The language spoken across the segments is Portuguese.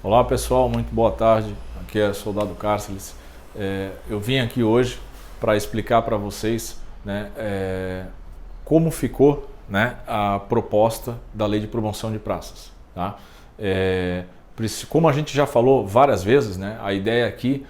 Olá pessoal, muito boa tarde. Aqui é o Soldado Cárceles. Eu vim aqui hoje para explicar para vocês, né, como ficou, né, a proposta da Lei de Promoção de Praças. Tá? Como a gente já falou várias vezes, né, a ideia aqui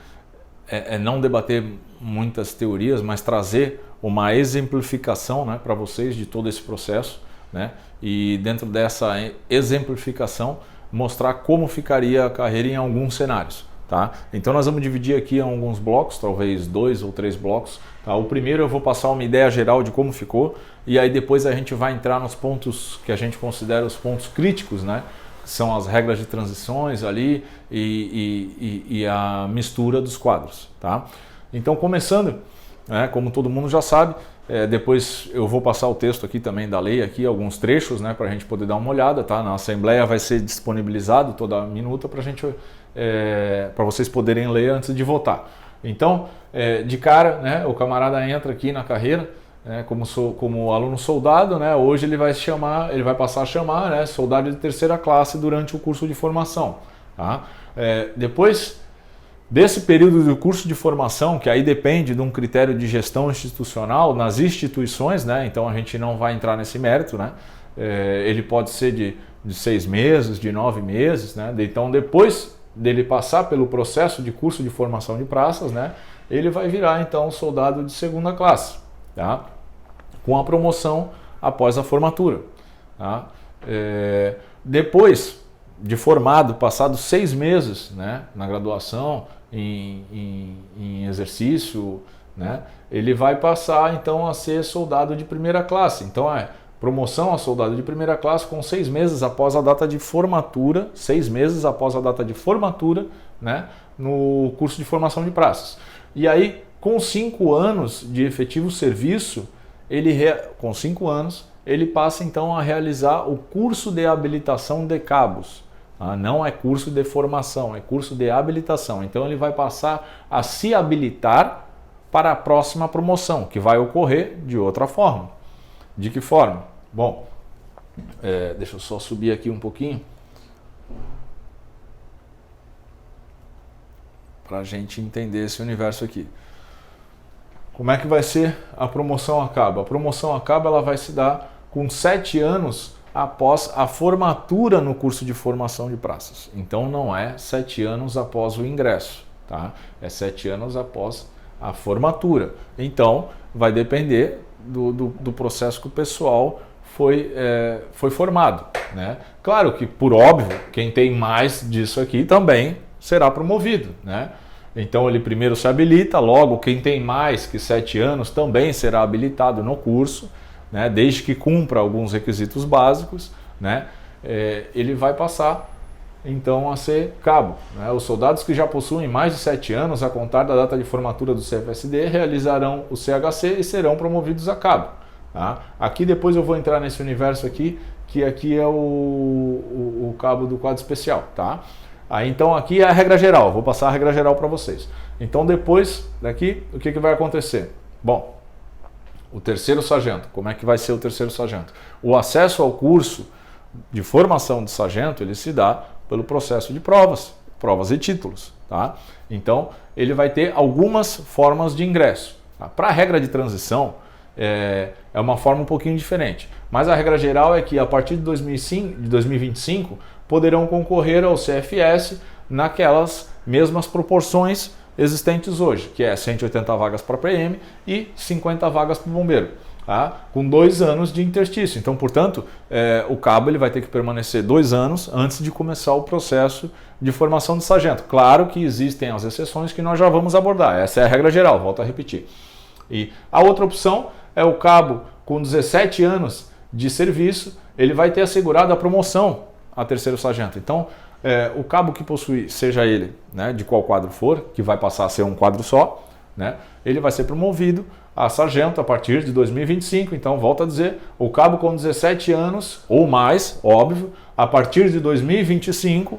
é não debater muitas teorias, mas trazer uma exemplificação, né, para vocês de todo esse processo, né, e dentro dessa exemplificação mostrar como ficaria a carreira em alguns cenários. Tá? Então nós vamos dividir aqui em alguns blocos, talvez 2 ou 3 blocos. Tá? O primeiro eu vou passar uma ideia geral de como ficou e aí depois a gente vai entrar nos pontos que a gente considera os pontos críticos, né? Que são as regras de transições ali e a mistura dos quadros. Tá? Então começando, né, como todo mundo já sabe, depois eu vou passar o texto aqui também da lei, aqui alguns trechos, né, para a gente poder dar uma olhada, tá? Na Assembleia vai ser disponibilizado toda a minuta para para vocês poderem ler antes de votar. Então, de cara, né, o camarada entra aqui na carreira, né, como aluno soldado, né, hoje ele vai passar a chamar, né, soldado de terceira classe durante o curso de formação. Tá? Depois desse período do curso de formação, que aí depende de um critério de gestão institucional nas instituições, né? Então a gente não vai entrar nesse mérito, né? Ele pode ser de 6 meses, de 9 meses, né? Então depois dele passar pelo processo de curso de formação de praças, né? Ele vai virar então soldado de segunda classe, tá? Com a promoção após a formatura. Tá? Depois de formado, passados 6 meses, né, na graduação, em exercício, né, ele vai passar então a ser soldado de primeira classe. Então promoção a soldado de primeira classe com 6 meses após a data de formatura, 6 meses após a data de formatura, né, no curso de formação de praças. E aí, com 5 anos de efetivo serviço, com 5 anos, ele passa então a realizar o curso de habilitação de cabos. Não é curso de formação, é curso de habilitação. Então ele vai passar a se habilitar para a próxima promoção, que vai ocorrer de outra forma. De que forma? Bom, deixa eu só subir aqui um pouquinho para a gente entender esse universo aqui. Como é que vai ser a promoção acaba? A promoção acaba, ela vai se dar com 7 anos após a formatura no curso de formação de praças. Então não é 7 anos após o ingresso, tá? É 7 anos após a formatura. Então vai depender do processo que o pessoal foi formado, né? Claro que, por óbvio, quem tem mais disso aqui também será promovido, né? Então ele primeiro se habilita, logo quem tem mais que 7 anos também será habilitado no curso, né, desde que cumpra alguns requisitos básicos, né, ele vai passar então a ser cabo. Né? Os soldados que já possuem mais de 7 anos a contar da data de formatura do CFSD realizarão o CHC e serão promovidos a cabo. Tá? Aqui depois eu vou entrar nesse universo aqui, que aqui é o cabo do quadro especial. Tá? Então aqui é a regra geral, vou passar a regra geral para vocês. Então depois daqui, o que vai acontecer? Bom, o terceiro sargento, como é que vai ser o terceiro sargento? O acesso ao curso de formação de sargento, ele se dá pelo processo de provas e títulos. Tá? Então, ele vai ter algumas formas de ingresso. Tá? Para a regra de transição, é uma forma um pouquinho diferente. Mas a regra geral é que a partir de 2025, poderão concorrer ao CFS naquelas mesmas proporções existentes hoje, que é 180 vagas para PM e 50 vagas para o bombeiro, tá? Com 2 anos de interstício. Então, portanto, o cabo ele vai ter que permanecer 2 anos antes de começar o processo de formação de sargento. Claro que existem as exceções que nós já vamos abordar, essa é a regra geral, volto a repetir. E a outra opção é o cabo com 17 anos de serviço, ele vai ter assegurado a promoção a terceiro sargento. Então, o cabo que possui, seja ele, né, de qual quadro for, que vai passar a ser um quadro só, né, ele vai ser promovido a sargento a partir de 2025. Então, volto a dizer, o cabo com 17 anos ou mais, óbvio, a partir de 2025,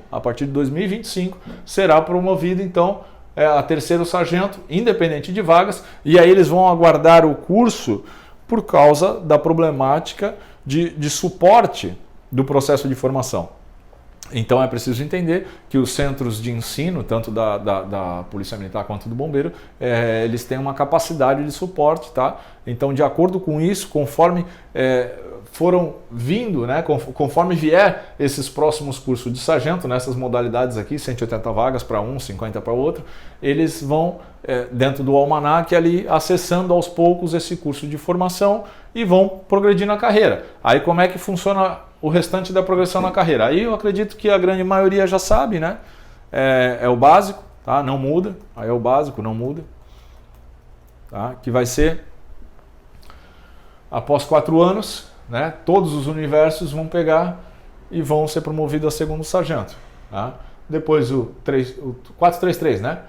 será promovido então a terceiro sargento, independente de vagas, e aí eles vão aguardar o curso por causa da problemática de suporte do processo de formação. Então é preciso entender que os centros de ensino, tanto da Polícia Militar quanto do Bombeiro, eles têm uma capacidade de suporte, tá? Então, de acordo com isso, conforme foram vindo, né, conforme vier esses próximos cursos de sargento, nessas modalidades aqui, 180 vagas para um, 50 para outro, eles vão, dentro do almanaque, ali acessando aos poucos esse curso de formação e vão progredir na carreira. Aí como é que funciona o restante da progressão na carreira? Aí eu acredito que a grande maioria já sabe, né? É o básico, tá? Não muda. Aí é o básico, não muda. Tá? Que vai ser após 4 anos, né? Todos os universos vão pegar e vão ser promovidos a segundo sargento. Tá? Depois o 433, né?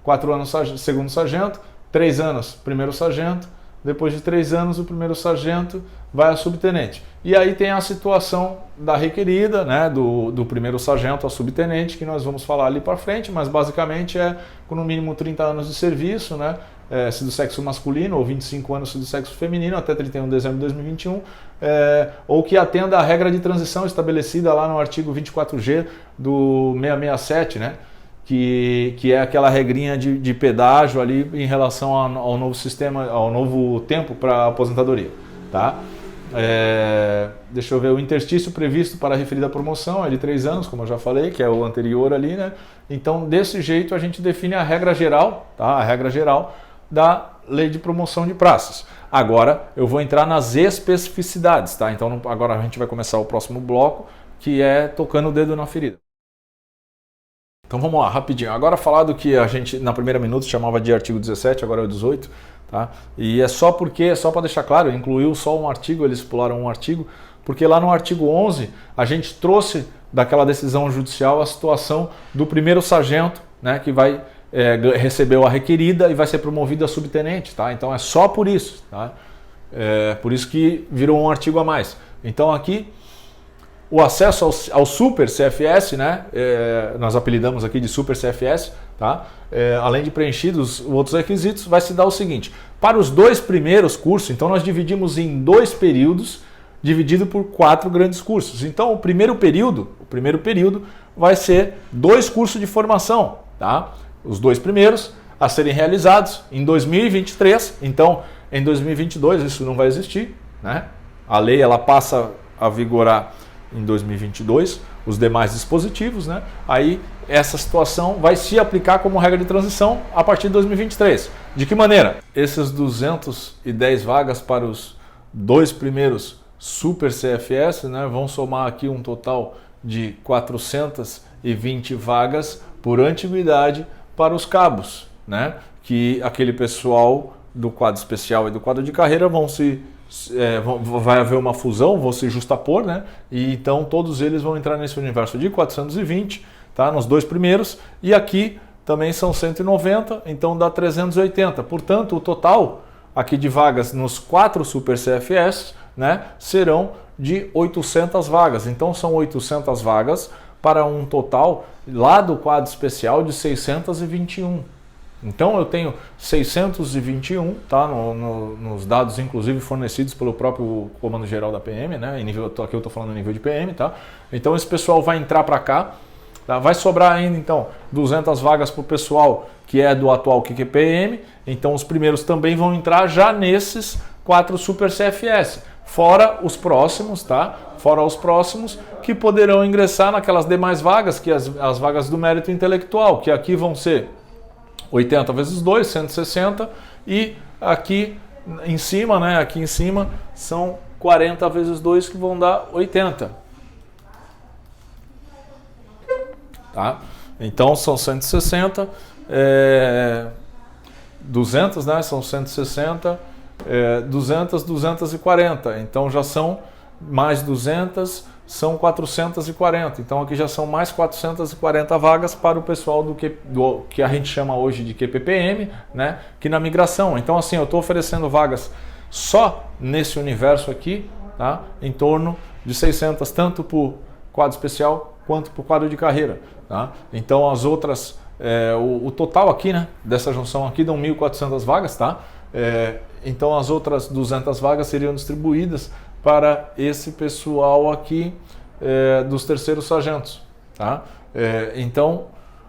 4 anos segundo sargento, 3 anos primeiro sargento. Depois de 3 anos, o primeiro sargento vai a subtenente. E aí tem a situação da requerida, né, do primeiro sargento a subtenente, que nós vamos falar ali para frente, mas basicamente é com no mínimo 30 anos de serviço, né, se do sexo masculino, ou 25 anos se do sexo feminino, até 31 de dezembro de 2021, ou que atenda à regra de transição estabelecida lá no artigo 24G do 667, né, que é aquela regrinha de pedágio ali em relação ao novo sistema, ao novo tempo para aposentadoria, tá? Deixa eu ver, o interstício previsto para a referida promoção é de 3 anos, como eu já falei, que é o anterior ali, né? Então, desse jeito, a gente define a regra geral, tá? A regra geral da lei de promoção de praças. Agora, eu vou entrar nas especificidades, tá? Então, agora a gente vai começar o próximo bloco, que é tocando o dedo na ferida. Então vamos lá, rapidinho. Agora falar do que a gente na primeira minuto chamava de artigo 17, agora é o 18, tá? E é só para deixar claro, incluiu só um artigo, eles pularam um artigo, porque lá no artigo 11 a gente trouxe daquela decisão judicial a situação do primeiro sargento, né, que vai recebeu a requerida e vai ser promovido a subtenente, tá? Então é só por isso, tá? Por isso que virou um artigo a mais. Então aqui o acesso ao Super CFS, né? Nós apelidamos aqui de Super CFS, tá? Além de preenchidos os outros requisitos, vai se dar o seguinte: para os 2 primeiros cursos, então nós dividimos em 2 períodos, dividido por 4 grandes cursos. Então o primeiro período vai ser 2 cursos de formação, tá? Os 2 primeiros a serem realizados em 2023. Então em 2022 isso não vai existir, né? A lei ela passa a vigorar em 2022, os demais dispositivos, né? Aí essa situação vai se aplicar como regra de transição a partir de 2023. De que maneira? Essas 210 vagas para os 2 primeiros Super CFS, né, vão somar aqui um total de 420 vagas por antiguidade para os cabos, né? Que aquele pessoal do quadro especial e do quadro de carreira vai haver uma fusão, vão se justapor, né? E então todos eles vão entrar nesse universo de 420, tá? Nos 2 primeiros, e aqui também são 190, então dá 380. Portanto, o total aqui de vagas nos 4 Super CFS, né, serão de 800 vagas. Então são 800 vagas para um total lá do quadro especial de 621. Então eu tenho 621, tá, nos dados inclusive fornecidos pelo próprio Comando Geral da PM, né, aqui eu estou falando no nível de PM, tá? Então esse pessoal vai entrar para cá, tá? Vai sobrar ainda então 200 vagas para o pessoal que é do atual QQPM, então os primeiros também vão entrar já nesses 4 Super CFS, fora os próximos, tá? Fora os próximos que poderão ingressar naquelas demais vagas, que as vagas do mérito intelectual, que aqui vão ser 80 vezes 2, 160, e aqui em cima, né, aqui em cima são 40 vezes 2 que vão dar 80. Tá? Então são 160, 200, né, são 160, 200, 240, então já são mais 200, são 440. Então aqui já são mais 440 vagas para o pessoal do que a gente chama hoje de QPPM, né? Que na migração. Então assim, eu estou oferecendo vagas só nesse universo aqui, tá? Em torno de 600, tanto para o quadro especial quanto para o quadro de carreira, tá? Então as outras, o total aqui, né, dessa junção aqui dão 1.400 vagas, tá? Então as outras 200 vagas seriam distribuídas para esse pessoal aqui dos terceiros sargentos, Tá? Então,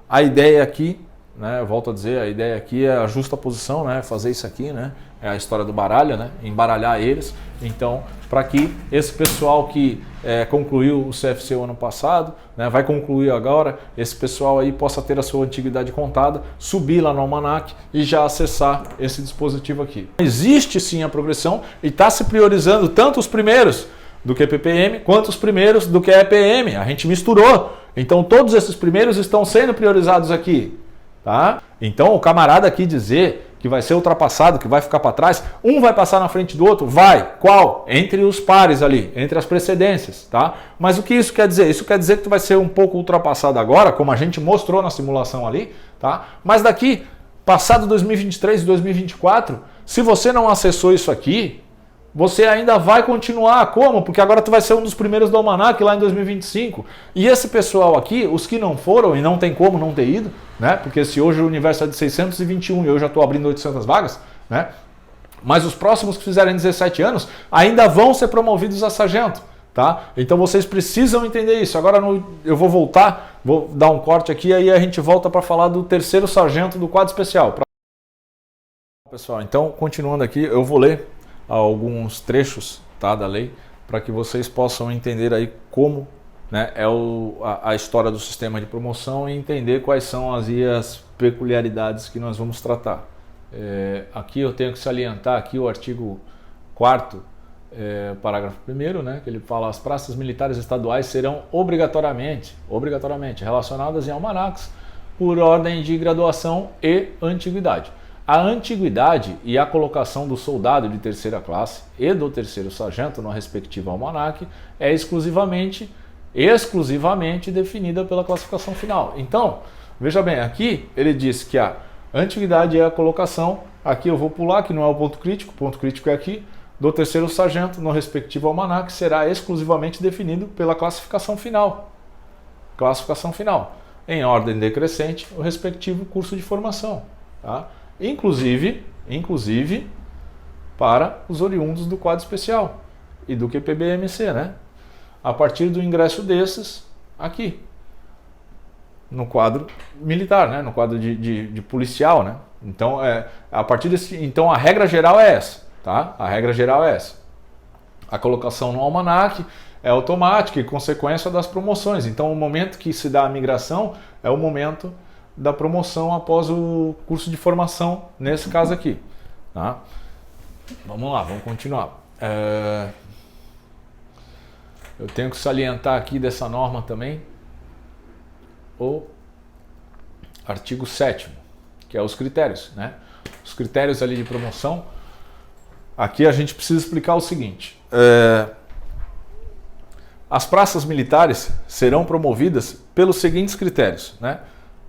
a ideia aqui, né, eu volto a dizer, a ideia aqui é a justa posição, né, fazer isso aqui, né, é a história do baralho, né, embaralhar eles. Então, para que esse pessoal que concluiu o CFC o ano passado, né, vai concluir agora, esse pessoal aí possa ter a sua antiguidade contada, subir lá no Almanac e já acessar esse dispositivo aqui. Existe sim a progressão e está se priorizando tanto os primeiros do QPPM quanto os primeiros do QEPM. A gente misturou. Então todos esses primeiros estão sendo priorizados aqui. Tá? Então o camarada aqui dizer que vai ser ultrapassado, que vai ficar para trás, um vai passar na frente do outro, vai. Qual? Entre os pares ali, entre as precedências. Tá? Mas o que isso quer dizer? Isso quer dizer que tu vai ser um pouco ultrapassado agora, como a gente mostrou na simulação ali. Tá? Mas daqui, passado 2023 e 2024, se você não acessou isso aqui, você ainda vai continuar. Como? Porque agora tu vai ser um dos primeiros do Almanac lá em 2025. E esse pessoal aqui, os que não foram e não tem como não ter ido, né? Porque se hoje o universo é de 621 e eu já estou abrindo 800 vagas, né? Mas os próximos que fizerem 17 anos ainda vão ser promovidos a sargento. Tá? Então vocês precisam entender isso. Agora eu vou voltar, vou dar um corte aqui, aí a gente volta para falar do terceiro sargento do quadro especial. Pessoal, então continuando aqui, eu vou ler alguns trechos, tá, da lei, para que vocês possam entender aí como, né, é a história do sistema de promoção e entender quais são as peculiaridades que nós vamos tratar. Aqui eu tenho que salientar aqui o artigo 4º, parágrafo 1º, né, que ele fala: as praças militares estaduais serão obrigatoriamente relacionadas em almanacs por ordem de graduação e antiguidade. A antiguidade e a colocação do soldado de terceira classe e do terceiro sargento no respectivo almanac é exclusivamente definida pela classificação final. Então, veja bem, aqui ele diz que a antiguidade é a colocação, aqui eu vou pular, que não é o ponto crítico é aqui, do terceiro sargento no respectivo almanac será exclusivamente definido pela classificação final. Classificação final, em ordem decrescente, o respectivo curso de formação. Tá? Inclusive para os oriundos do quadro especial e do QPBMC, né? A partir do ingresso desses aqui, no quadro militar, né? No quadro de policial, né? Então, a partir desse, então a regra geral é essa, tá? A regra geral é essa. A colocação no almanac é automática e consequência das promoções. Então, o momento que se dá a migração é o momento da promoção após o curso de formação, nesse caso aqui. Tá? Vamos lá, vamos continuar. Eu tenho que salientar aqui dessa norma também o artigo 7º, que é os critérios. Né? Os critérios ali de promoção. Aqui a gente precisa explicar o seguinte. As praças militares serão promovidas pelos seguintes critérios, né?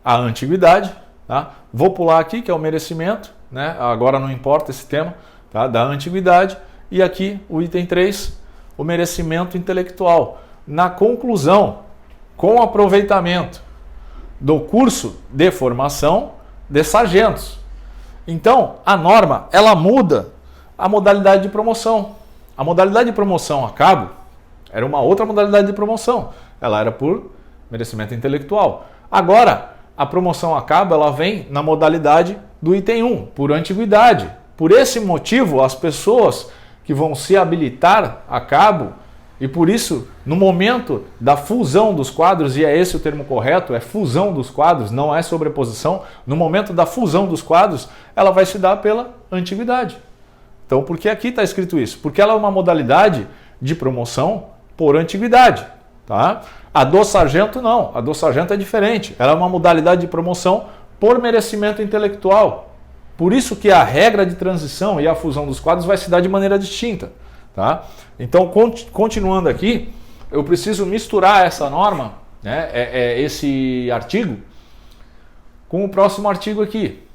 A antiguidade, tá? Vou pular aqui, que é o merecimento, né? Agora não importa esse tema, tá? Da antiguidade, e aqui o item 3, o merecimento intelectual. Na conclusão, com aproveitamento do curso de formação de sargentos. Então, a norma, ela muda a modalidade de promoção. A modalidade de promoção a cabo era uma outra modalidade de promoção. Ela era por merecimento intelectual. Agora, a promoção a cabo, ela vem na modalidade do item 1, por antiguidade. Por esse motivo, as pessoas que vão se habilitar a cabo, e por isso, no momento da fusão dos quadros, e é esse o termo correto, é fusão dos quadros, não é sobreposição, no momento da fusão dos quadros, ela vai se dar pela antiguidade. Então, por que aqui está escrito isso? Porque ela é uma modalidade de promoção por antiguidade. Tá? A do sargento não, a do sargento é diferente. Ela é uma modalidade de promoção por merecimento intelectual. Por isso que a regra de transição e a fusão dos quadros vai se dar de maneira distinta. Tá? Então, continuando aqui, eu preciso misturar essa norma, né, esse artigo, com o próximo artigo aqui.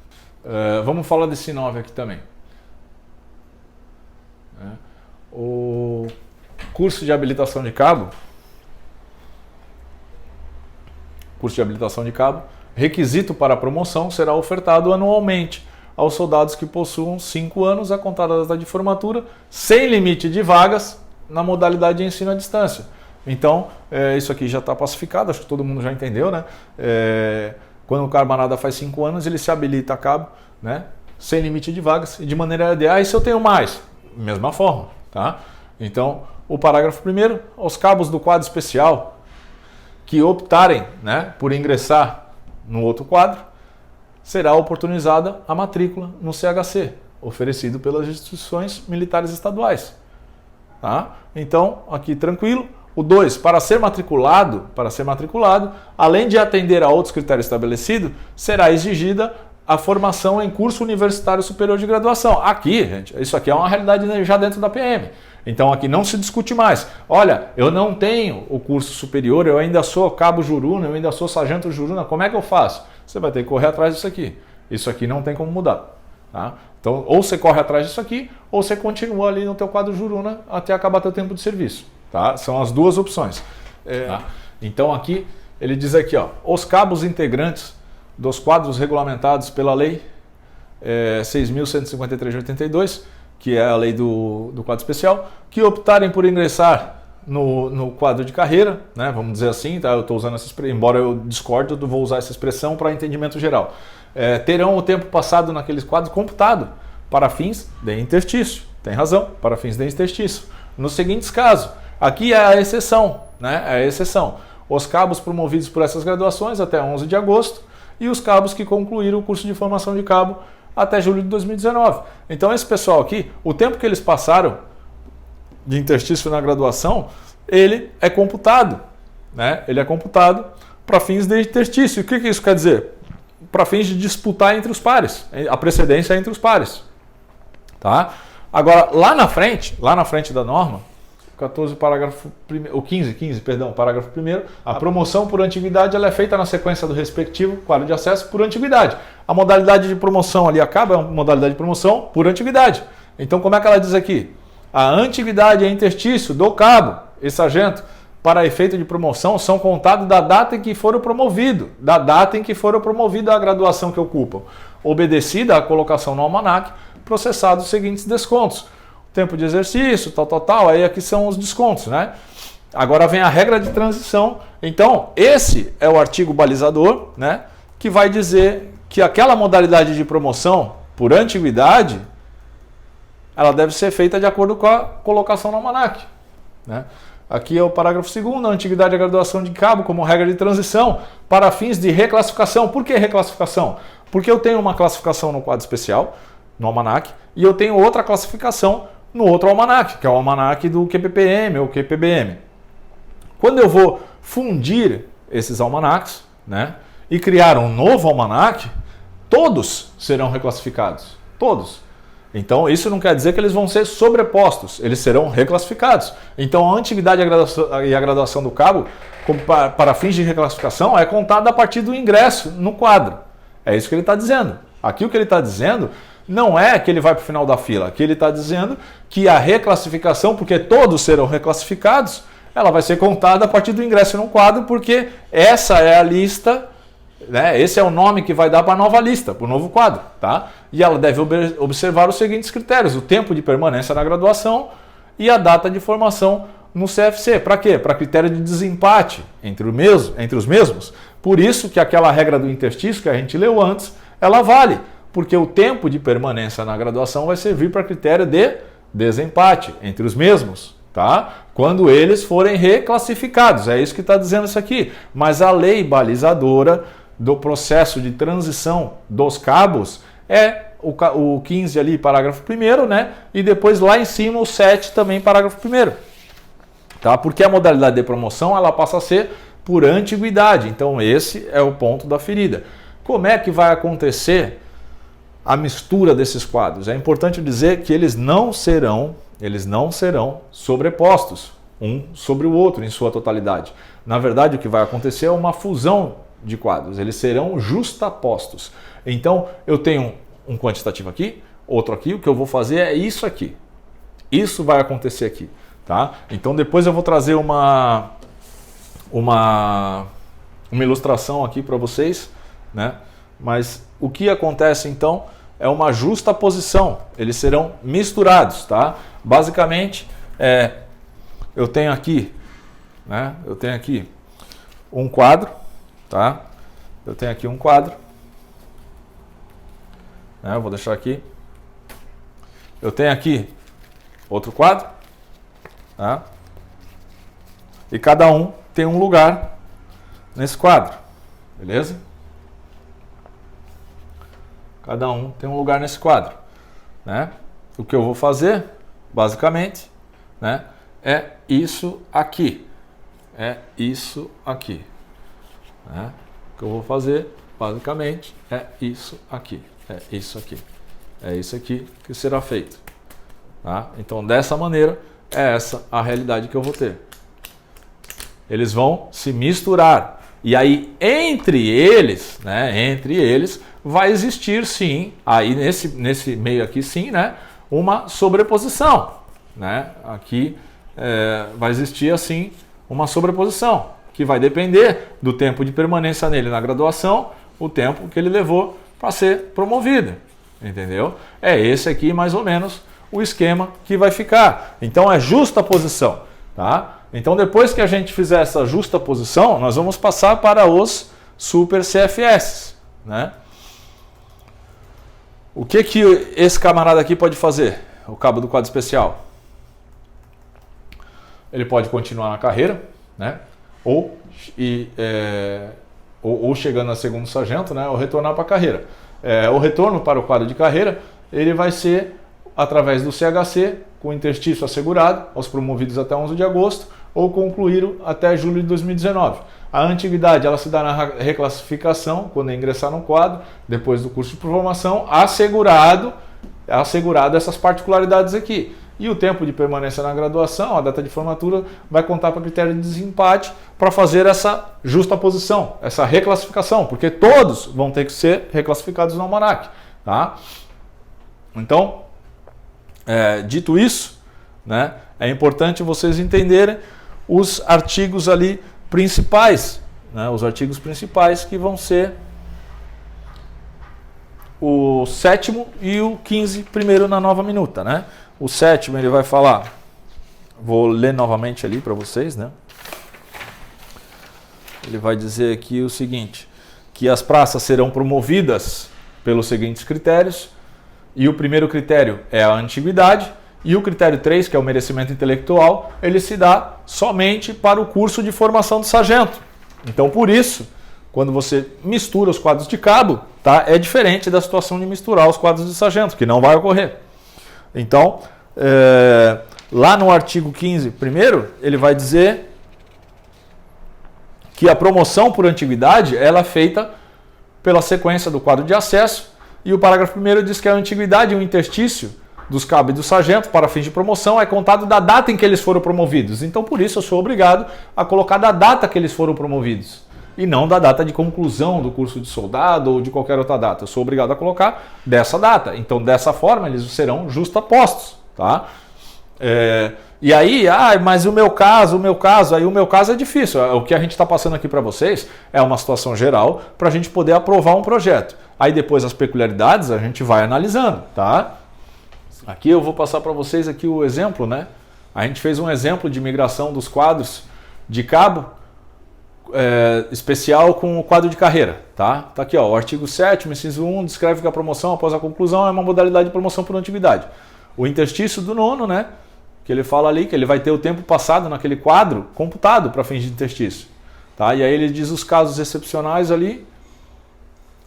Vamos falar desse 9 aqui também. O curso de habilitação de cabo. Curso de habilitação de cabo. Requisito para a promoção será ofertado anualmente aos soldados que possuam 5 anos a contar da data de formatura, sem limite de vagas na modalidade de ensino à distância. Então, isso aqui já está pacificado, acho que todo mundo já entendeu, né? Quando o camarada faz 5 anos, ele se habilita a cabo, né? Sem limite de vagas e de maneira EAD. E se eu tenho mais? Mesma forma, tá? Então, o parágrafo 1º, os cabos do quadro especial que optarem, né, por ingressar no outro quadro, será oportunizada a matrícula no CHC, oferecido pelas instituições militares estaduais. Tá? Então, aqui tranquilo. O 2, para ser matriculado, além de atender a outros critérios estabelecidos, será exigida a formação em curso universitário superior de graduação. Aqui, gente, isso aqui é uma realidade já dentro da PM. Então aqui não se discute mais. Olha, eu não tenho o curso superior, eu ainda sou cabo juruna, eu ainda sou sargento juruna, como é que eu faço? Você vai ter que correr atrás disso aqui. Isso aqui não tem como mudar. Tá? Então, ou você corre atrás disso aqui, ou você continua ali no teu quadro juruna até acabar teu tempo de serviço. Tá? São as duas opções. Tá? Então aqui, ele diz aqui, ó, os cabos integrantes dos quadros regulamentados pela lei 6.153 de 82, que é a lei do quadro especial, que optarem por ingressar no quadro de carreira, né, vamos dizer assim, tá? Eu estou usando essa expressão, embora eu discorde, eu vou usar essa expressão para entendimento geral. Terão o tempo passado naqueles quadros computado para fins de interstício. Tem razão, para fins de interstício. Nos seguintes casos, aqui é a exceção, né? É a exceção. Os cabos promovidos por essas graduações até 11 de agosto e os cabos que concluíram o curso de formação de cabo até julho de 2019. Então esse pessoal aqui, o tempo que eles passaram de interstício na graduação, ele é computado, né? Ele é computado para fins de interstício. E o que isso quer dizer? Para fins de disputar entre os pares, a precedência entre os pares. Tá? Agora, lá na frente da norma, 14, parágrafo 1º, o 15, perdão, parágrafo 1º, a promoção por antiguidade ela é feita na sequência do respectivo quadro de acesso por antiguidade. A modalidade de promoção ali acaba, é uma modalidade de promoção por antiguidade. Então, como é que ela diz aqui? A antiguidade é interstício do cabo e sargento para efeito de promoção são contados da data em que foram promovidos, a graduação que ocupam, obedecida a colocação no almanaque, processados os seguintes descontos. Tempo de exercício, tal, aí aqui são os descontos, né? Agora vem a regra de transição. Então, esse é o artigo balizador, né, que vai dizer que aquela modalidade de promoção por antiguidade, ela deve ser feita de acordo com a colocação no almanaque, né? Aqui é o parágrafo 2º, a antiguidade da graduação de cabo como regra de transição para fins de reclassificação. Por que reclassificação? Porque eu tenho uma classificação no quadro especial, no almanaque, e eu tenho outra classificação no outro almanaque, que é o almanaque do QPPM ou QPBM. Quando eu vou fundir esses almanaques, né, e criar um novo almanaque, todos serão reclassificados. Todos. Então, isso não quer dizer que eles vão ser sobrepostos, eles serão reclassificados. Então, a antiguidade e a graduação do cabo, para fins de reclassificação, é contada a partir do ingresso no quadro. É isso que ele está dizendo. Aqui o que ele está dizendo não é que ele vai para o final da fila. Aqui ele está dizendo que a reclassificação, porque todos serão reclassificados, ela vai ser contada a partir do ingresso no quadro, porque essa é a lista, né? Esse é o nome que vai dar para a nova lista, para o novo quadro. Tá? E ela deve observar os seguintes critérios: o tempo de permanência na graduação e a data de formação no CFC. Para quê? Para critério de desempate entre os mesmos. Por isso que aquela regra do interstício que a gente leu antes, ela vale. Porque o tempo de permanência na graduação vai servir para critério de desempate entre os mesmos, tá? Quando eles forem reclassificados. É isso que está dizendo isso aqui. Mas a lei balizadora do processo de transição dos cabos é o 15 ali, parágrafo 1º, né? E depois lá em cima o 7 também, parágrafo 1º. Tá? Porque a modalidade de promoção ela passa a ser por antiguidade. Então esse é o ponto da ferida. Como é que vai acontecer a mistura desses quadros? É importante dizer que eles não serão sobrepostos um sobre o outro em sua totalidade. Na verdade, o que vai acontecer é uma fusão de quadros. Eles serão justapostos. Então, eu tenho um quantitativo aqui, outro aqui. O que eu vou fazer é isso aqui. Isso vai acontecer aqui, tá? Então, depois eu vou trazer uma ilustração aqui para vocês, né? Mas o que acontece então é uma justaposição, eles serão misturados, tá? Basicamente, eu tenho aqui né? Eu tenho aqui um quadro, tá? Eu tenho aqui um quadro, né? Eu vou deixar aqui. Eu tenho aqui outro quadro, tá? E cada um tem um lugar nesse quadro, beleza? Cada um tem um lugar nesse quadro, né? O que eu vou fazer, basicamente, né, é isso aqui. É isso aqui, né? O que eu vou fazer, basicamente, é isso aqui. É isso aqui. É isso aqui que será feito, tá? Então, dessa maneira, é essa a realidade que eu vou ter. Eles vão se misturar. E aí, entre eles, né, vai existir, sim, aí nesse meio aqui, sim, né, uma sobreposição, né? Aqui vai existir, assim, uma sobreposição, que vai depender do tempo de permanência nele na graduação, o tempo que ele levou para ser promovido, entendeu? É esse aqui, mais ou menos, o esquema que vai ficar. Então, é justa posição, tá? Então, depois que a gente fizer essa justa posição, nós vamos passar para os super CFS, né? O que esse camarada aqui pode fazer? O cabo do quadro especial. Ele pode continuar na carreira, né? Ou chegando a segundo sargento, né? Ou retornar para a carreira. O retorno para o quadro de carreira, ele vai ser através do CHC, com interstício assegurado, aos promovidos até 11 de agosto, ou concluíram até julho de 2019. A antiguidade ela se dá na reclassificação, quando ingressar no quadro, depois do curso de formação, assegurado essas particularidades aqui. E o tempo de permanência na graduação, a data de formatura, vai contar para critério de desempate para fazer essa justa posição, essa reclassificação, porque todos vão ter que ser reclassificados no almanaque, tá? Então, dito isso, né, é importante vocês entenderem os artigos ali principais, né, os artigos principais que vão ser o 7º e o 15 primeiro na nova minuta, né? O 7º ele vai falar, vou ler novamente ali para vocês, né? Ele vai dizer aqui o seguinte, que as praças serão promovidas pelos seguintes critérios, e o primeiro critério é a antiguidade, e o critério 3, que é o merecimento intelectual, ele se dá somente para o curso de formação do sargento. Então, por isso, quando você mistura os quadros de cabo, tá, é diferente da situação de misturar os quadros de sargento, que não vai ocorrer. Então, lá no artigo 15, primeiro, ele vai dizer que a promoção por antiguidade ela é feita pela sequência do quadro de acesso, e o parágrafo 1º diz que a antiguidade e o interstício dos cabos e do sargento para fins de promoção é contado da data em que eles foram promovidos. Então, por isso, eu sou obrigado a colocar da data que eles foram promovidos e não da data de conclusão do curso de soldado ou de qualquer outra data. Eu sou obrigado a colocar dessa data. Então, dessa forma, eles serão justapostos, tá? E aí, mas o meu caso é difícil. O que a gente está passando aqui para vocês é uma situação geral para a gente poder aprovar um projeto. Aí depois as peculiaridades a gente vai analisando, tá? Aqui eu vou passar para vocês aqui o exemplo, né? A gente fez um exemplo de migração dos quadros de cabo especial com o quadro de carreira, tá? Tá aqui, ó, o artigo 7º, inciso 1, descreve que a promoção após a conclusão é uma modalidade de promoção por antiguidade. O interstício do 9º, né? Que ele fala ali que ele vai ter o tempo passado naquele quadro computado para fins de interstício, tá? E aí ele diz os casos excepcionais ali.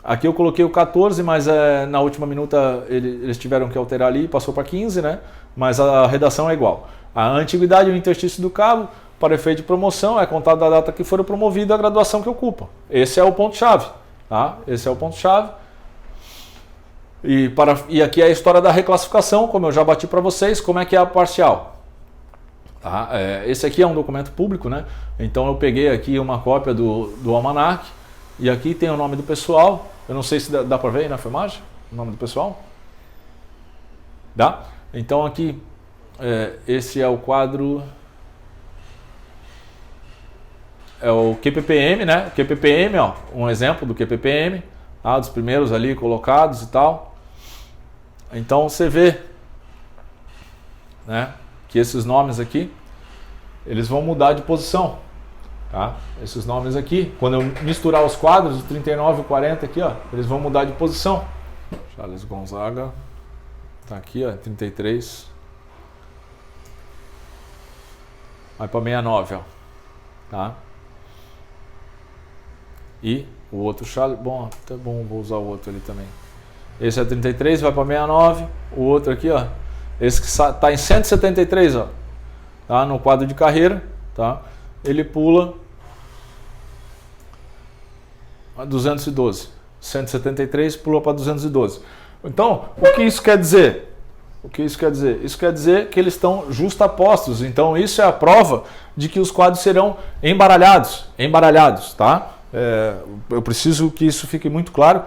Aqui eu coloquei o 14, mas na última minuta eles tiveram que alterar ali, passou para 15, né? Mas a redação é igual. A antiguidade e o interstício do cabo, para efeito de promoção, é contado da data que for promovido a graduação que ocupa. Esse é o ponto-chave, tá? Esse é o ponto-chave. E aqui é a história da reclassificação, como eu já bati para vocês, como é que é a parcial. Tá? Esse aqui é um documento público, né? Então eu peguei aqui uma cópia do almanac, e aqui tem o nome do pessoal. Eu não sei se dá para ver aí na filmagem o nome do pessoal. Dá? Então aqui, esse é o quadro... É o QPPM, né? QPPM, ó, um exemplo do QPPM, tá? Dos primeiros ali colocados e tal. Então você vê, né, que esses nomes aqui, eles vão mudar de posição, Tá? Esses nomes aqui, quando eu misturar os quadros, o 39 e o 40 aqui, ó, eles vão mudar de posição. Charles Gonzaga tá aqui, ó, 33. Vai para 69, ó. Tá? E o outro Charles, bom, até bom, vou usar o outro ali também. Esse é 33, vai para 69. O outro aqui, ó, esse que está em 173, ó, tá? No quadro de carreira, tá? Ele pula a 212. 173 pula para 212. Então, o que isso quer dizer? O que isso quer dizer? Isso quer dizer que eles estão justapostos. Então, isso é a prova de que os quadros serão embaralhados, tá? Eu preciso que isso fique muito claro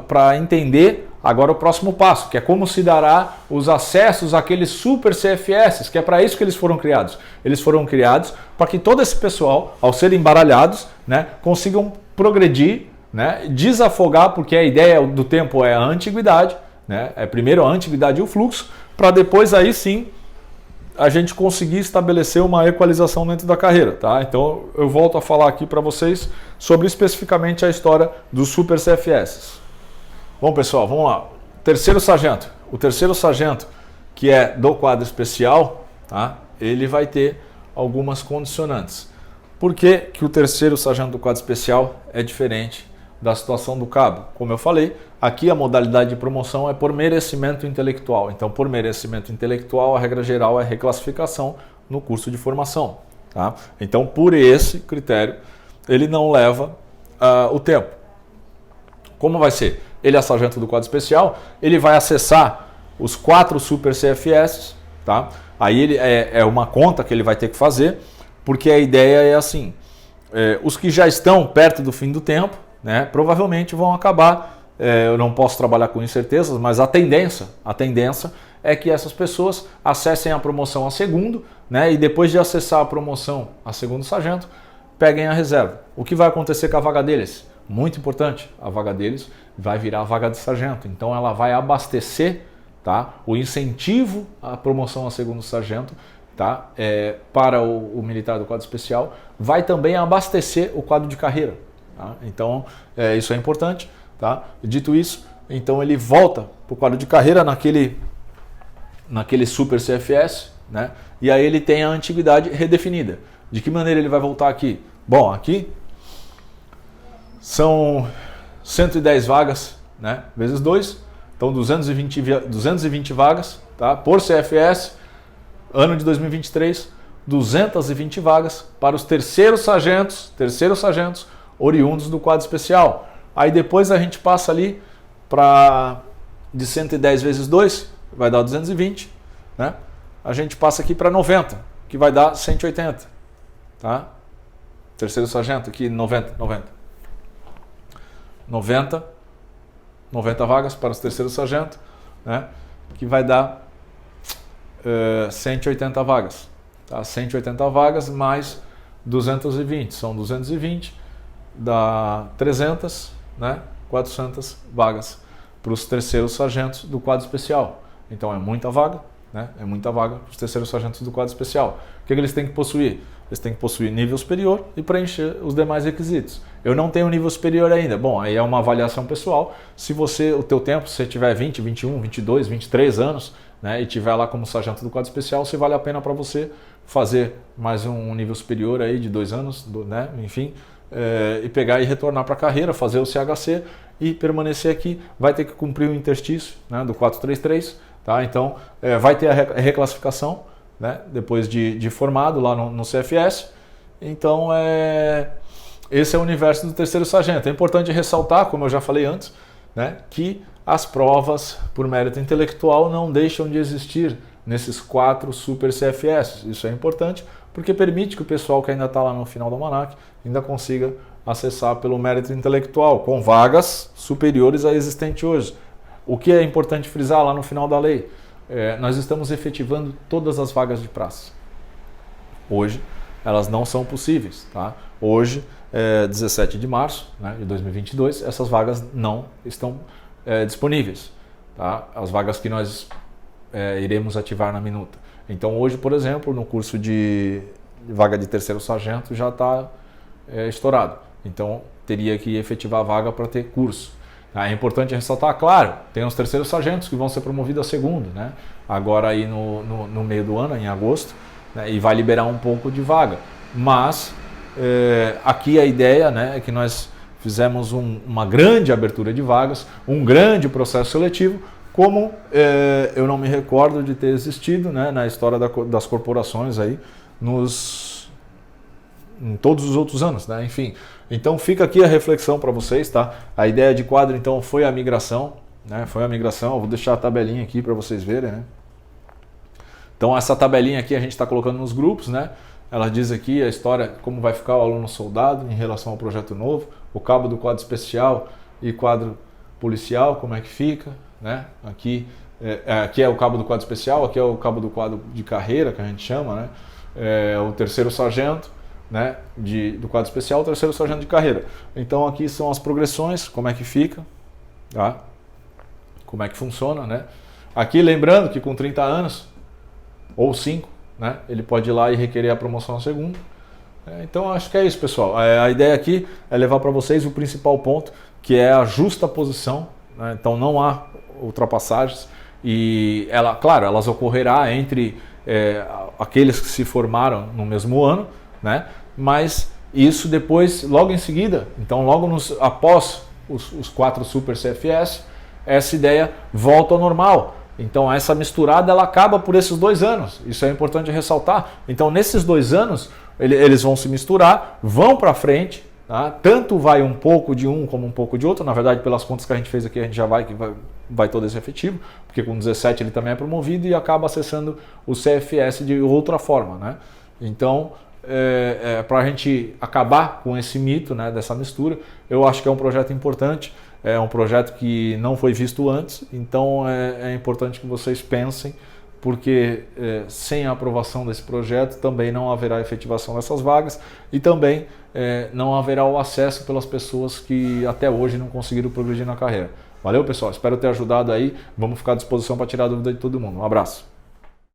para entender agora o próximo passo, que é como se dará os acessos àqueles super CFS, que é para isso que eles foram criados. Eles foram criados para que todo esse pessoal, ao serem embaralhados, né, consigam progredir, né, desafogar, porque a ideia do tempo é a antiguidade, né, é primeiro a antiguidade e o fluxo, para depois aí sim a gente conseguir estabelecer uma equalização dentro da carreira, tá? Então eu volto a falar aqui para vocês sobre especificamente a história dos super CFS. Bom, pessoal, vamos lá. Terceiro sargento. O terceiro sargento, que é do quadro especial, tá? Ele vai ter algumas condicionantes. Por que que o terceiro sargento do quadro especial é diferente da situação do cabo? Como eu falei, aqui a modalidade de promoção é por merecimento intelectual. Então, por merecimento intelectual, a regra geral é reclassificação no curso de formação, tá? Então, por esse critério, ele não leva o tempo. Como vai ser? Ele é sargento do quadro especial, ele vai acessar os 4 super CFS, tá? Aí ele é uma conta que ele vai ter que fazer, porque a ideia é assim, os que já estão perto do fim do tempo, né, provavelmente vão acabar, eu não posso trabalhar com incertezas, mas a tendência é que essas pessoas acessem a promoção a segundo, né, e depois de acessar a promoção a segundo sargento, peguem a reserva. O que vai acontecer com a vaga deles? Muito importante, a vaga deles vai virar a vaga de sargento. Então ela vai abastecer, tá, o incentivo à promoção a segundo sargento, tá, para o militar do quadro especial, vai também abastecer o quadro de carreira. Tá? Então isso é importante. Tá? Dito isso, então ele volta para o quadro de carreira naquele super CFS, né? E aí ele tem a antiguidade redefinida. De que maneira ele vai voltar aqui? Bom, aqui são 110 vagas, né, vezes 2, então 220 vagas, tá, por CFS, ano de 2023, 220 vagas para os terceiros sargentos oriundos do quadro especial. Aí depois a gente passa ali para de 110 vezes 2, vai dar 220, né? A gente passa aqui para 90, que vai dar 180, tá? Terceiro sargento aqui 90 vagas para os terceiros sargentos, né? Que vai dar 180 vagas, tá? 180 vagas mais 220, são 220, dá 300, né? 400 vagas para os terceiros sargentos do quadro especial. Então é muita vaga, né? É muita vaga para os terceiros sargentos do quadro especial. O que eles têm que possuir? Eles têm que possuir nível superior e preencher os demais requisitos. Eu não tenho nível superior ainda. Bom, aí é uma avaliação pessoal. Se o teu tempo, se você tiver 20, 21, 22, 23 anos, né, e tiver lá como sargento do quadro especial, se vale a pena para você fazer mais um nível superior aí de 2 anos, né, enfim, e pegar e retornar para a carreira, fazer o CHC e permanecer aqui. Vai ter que cumprir o interstício, né, do 433, tá? Então vai ter a reclassificação, né, depois de formado lá no CFS. Então esse é o universo do terceiro sargento. É importante ressaltar, como eu já falei antes, né, que as provas por mérito intelectual não deixam de existir nesses 4 super CFS. Isso é importante porque permite que o pessoal que ainda está lá no final do almanac ainda consiga acessar pelo mérito intelectual, com vagas superiores à existente hoje. O que é importante frisar lá no final da lei? Nós estamos efetivando todas as vagas de praça. Hoje, elas não são possíveis. Tá? Hoje, 17 de março, né, de 2022, essas vagas não estão disponíveis. Tá? As vagas que nós iremos ativar na minuta. Então, hoje, por exemplo, no curso de vaga de terceiro sargento já está estourado. Então teria que efetivar a vaga para ter curso. É importante ressaltar, claro, tem os terceiros sargentos que vão ser promovidos a segundo, né? Agora aí no meio do ano, em agosto, né? E vai liberar um pouco de vaga. Mas aqui a ideia, né, é que nós fizemos uma grande abertura de vagas, um grande processo seletivo, como eu não me recordo de ter existido, né, na história das corporações aí, em todos os outros anos, né? Enfim, então fica aqui a reflexão para vocês, tá? A ideia de quadro então foi a migração, né? Foi a migração. Eu vou deixar a tabelinha aqui para vocês verem, né? Então essa tabelinha aqui a gente está colocando nos grupos, né? Ela diz aqui a história, como vai ficar o aluno soldado em relação ao projeto novo, o cabo do quadro especial e quadro policial, como é que fica, né? Aqui é o cabo do quadro especial, aqui é o cabo do quadro de carreira, que a gente chama, né? O terceiro sargento, né, do quadro especial, o terceiro sargento de carreira. Então aqui são as progressões, como é que fica, tá? Como é que funciona, né? Aqui lembrando que com 30 anos, ou 5, né, ele pode ir lá e requerer a promoção a segundo. Então acho que é isso, pessoal. A ideia aqui é levar para vocês o principal ponto, que é a justa posição, né? Então não há ultrapassagens e claro, elas ocorrerá entre aqueles que se formaram no mesmo ano, né? Mas isso depois, logo em seguida, então logo após os 4 Super CFS, essa ideia volta ao normal. Então essa misturada ela acaba por esses 2 anos, isso é importante ressaltar. Então nesses 2 anos eles vão se misturar, vão para frente, tá? Tanto vai um pouco de um como um pouco de outro. Na verdade, pelas contas que a gente fez aqui, a gente já vai todo esse efetivo, porque com 17 ele também é promovido e acaba acessando o CFS de outra forma, né? Então para a gente acabar com esse mito, né, dessa mistura, eu acho que é um projeto importante, é um projeto que não foi visto antes, então é importante que vocês pensem, porque sem a aprovação desse projeto também não haverá efetivação dessas vagas e também não haverá o acesso pelas pessoas que até hoje não conseguiram progredir na carreira. Valeu, pessoal, espero ter ajudado aí, vamos ficar à disposição para tirar a dúvida de todo mundo. Um abraço.